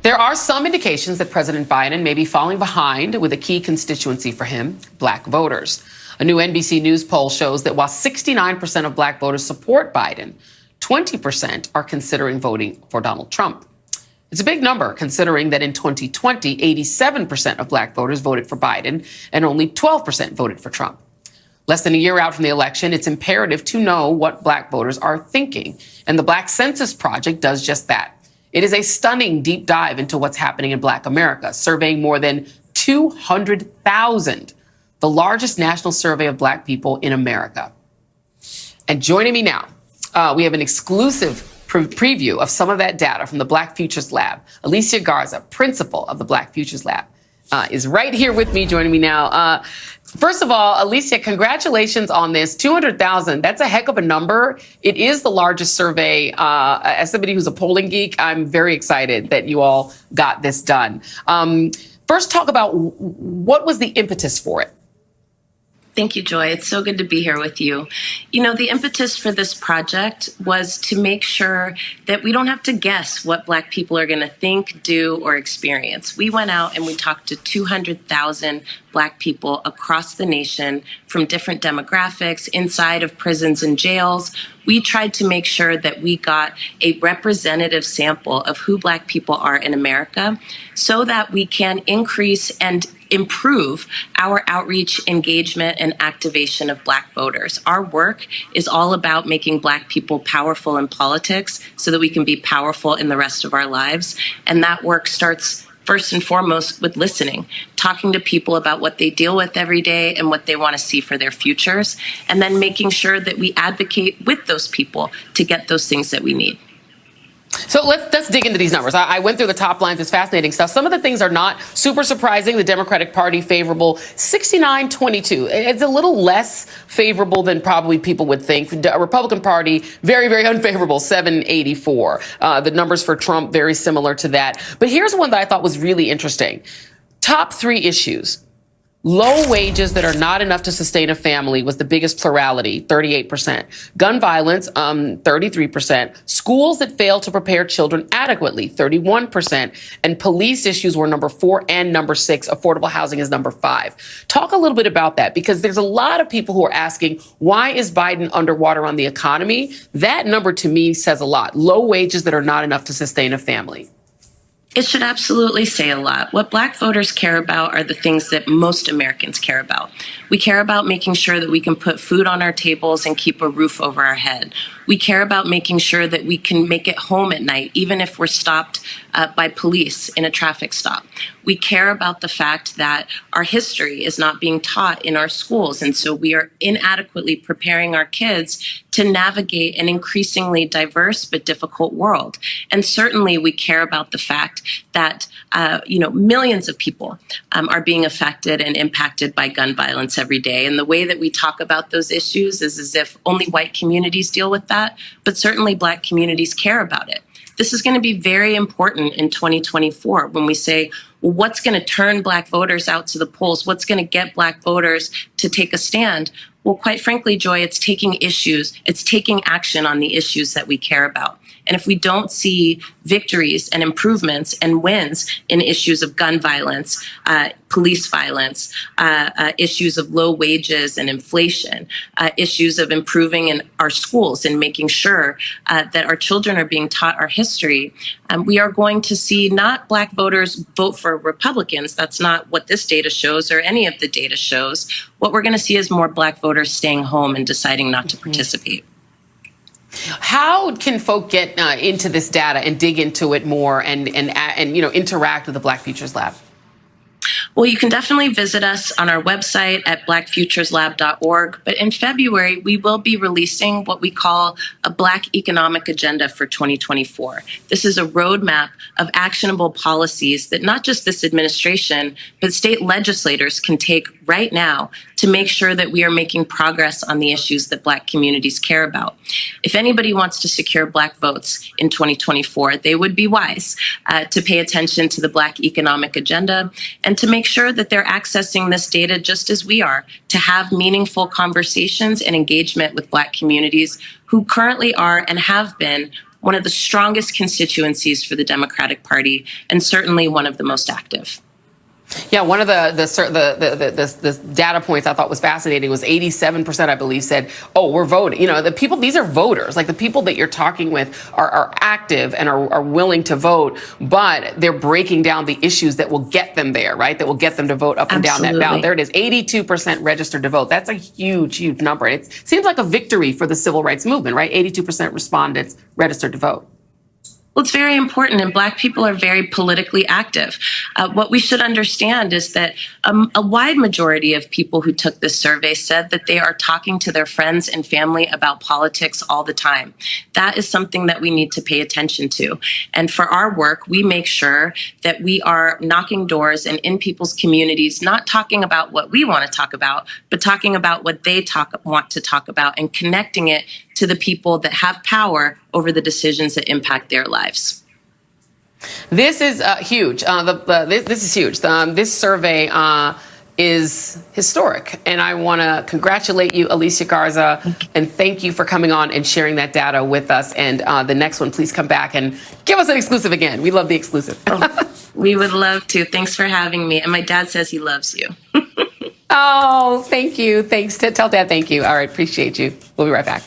There are some indications that President Biden may be falling behind with a key constituency for him, black voters. A new NBC News poll shows that while 69% of black voters support Biden, 20% are considering voting for Donald Trump. It's a big number, considering that in 2020, 87% of black voters voted for Biden and only 12% voted for Trump. Less than a year out from the election, it's imperative to know what black voters are thinking. And the Black Census Project does just that. It is a stunning deep dive into what's happening in Black America, surveying more than 200,000, the largest national survey of Black people in America. And joining me now, we have an exclusive preview of some of that data from the Black Futures Lab. Alicia Garza, principal of the Black Futures Lab, is right here with me, joining me now. First of all, Alicia, congratulations on this. 200,000, that's a heck of a number. It is the largest survey. As somebody who's a polling geek, I'm very excited that you all got this done. First, talk about what was the impetus for it? Thank you, Joy. It's so good to be here with you. You know, the impetus for this project was to make sure that we don't have to guess what Black people are going to think, do, or experience. We went out and we talked to 200,000 Black people across the nation from different demographics, inside of prisons and jails. We tried to make sure that we got a representative sample of who Black people are in America so that we can increase and improve our outreach, engagement, and activation of Black voters. Our work is all about making Black people powerful in politics so that we can be powerful in the rest of our lives. And that work starts first and foremost with listening, talking to people about what they deal with every day and what they want to see for their futures, and then making sure that we advocate with those people to get those things that we need. So let's dig into these numbers. I went through the top lines. It's fascinating stuff. Some of the things are not super surprising. The Democratic Party favorable, 69-22. It's a little less favorable than probably people would think. The Republican Party, very, very unfavorable, 784. The numbers for Trump, very similar to that. But here's one that I thought was really interesting. Top three issues. Low wages that are not enough to sustain a family was the biggest plurality, 38%. Gun violence, 33%. Schools that fail to prepare children adequately, 31%. And police issues were number 4 and number 6. Affordable housing is number 5. Talk a little bit about that, because there's a lot of people who are asking, why is Biden underwater on the economy? That number to me says a lot. Low wages that are not enough to sustain a family. It should absolutely say a lot. What Black voters care about are the things that most Americans care about. We care about making sure that we can put food on our tables and keep a roof over our head. We care about making sure that we can make it home at night, even if we're stopped by police in a traffic stop. We care about the fact that our history is not being taught in our schools, and so we are inadequately preparing our kids to navigate an increasingly diverse but difficult world. And certainly we care about the fact that millions of people are being affected and impacted by gun violence every day. And the way that we talk about those issues is as if only white communities deal with that, but certainly Black communities care about it. This is going to be very important in 2024 when we say, well, what's going to turn Black voters out to the polls? What's going to get Black voters to take a stand? Well, quite frankly, Joy, it's taking action on the issues that we care about. And if we don't see victories and improvements and wins in issues of gun violence, police violence, issues of low wages and inflation, issues of improving in our schools and making sure that our children are being taught our history, we are going to see not Black voters vote for Republicans. That's not what this data shows or any of the data shows. What we're going to see is more Black voters staying home and deciding not to participate. How can folk get into this data and dig into it more and interact with the Black Futures Lab? Well, you can definitely visit us on our website at blackfutureslab.org. But in February, we will be releasing what we call a Black Economic Agenda for 2024. This is a roadmap of actionable policies that not just this administration, but state legislators can take right now to make sure that we are making progress on the issues that Black communities care about. If anybody wants to secure Black votes in 2024, they would be wise to pay attention to the Black Economic Agenda and to make sure that they're accessing this data just as we are, to have meaningful conversations and engagement with Black communities who currently are and have been one of the strongest constituencies for the Democratic Party, and certainly one of the most active. Yeah, one of the data points I thought was fascinating was 87%, I believe, said, "Oh, we're voting." The people; these are voters. Like the people that you're talking with are active and are willing to vote, but they're breaking down the issues that will get them there, right? That will get them to vote up and down that ballot. There it is, 82% registered to vote. That's a huge, huge number. And it seems like a victory for the civil rights movement, right? 82% respondents registered to vote. Well, it's very important, and Black people are very politically active. What we should understand is that a wide majority of people who took this survey said that they are talking to their friends and family about politics all the time. That is something that we need to pay attention to. And for our work, we make sure that we are knocking doors and in people's communities, not talking about what we want to talk about, but talking about what they want to talk about and connecting it to the people that have power over the decisions that impact their lives. This is huge. This is huge. This survey is historic, and I want to congratulate you, Alicia Garza, and thank you for coming on and sharing that data with us. And the next one, please come back and give us an exclusive again. We love the exclusive. We would love to. Thanks for having me. And my dad says he loves you. Oh, thank you. Thanks. Tell Dad thank you. All right. Appreciate you. We'll be right back.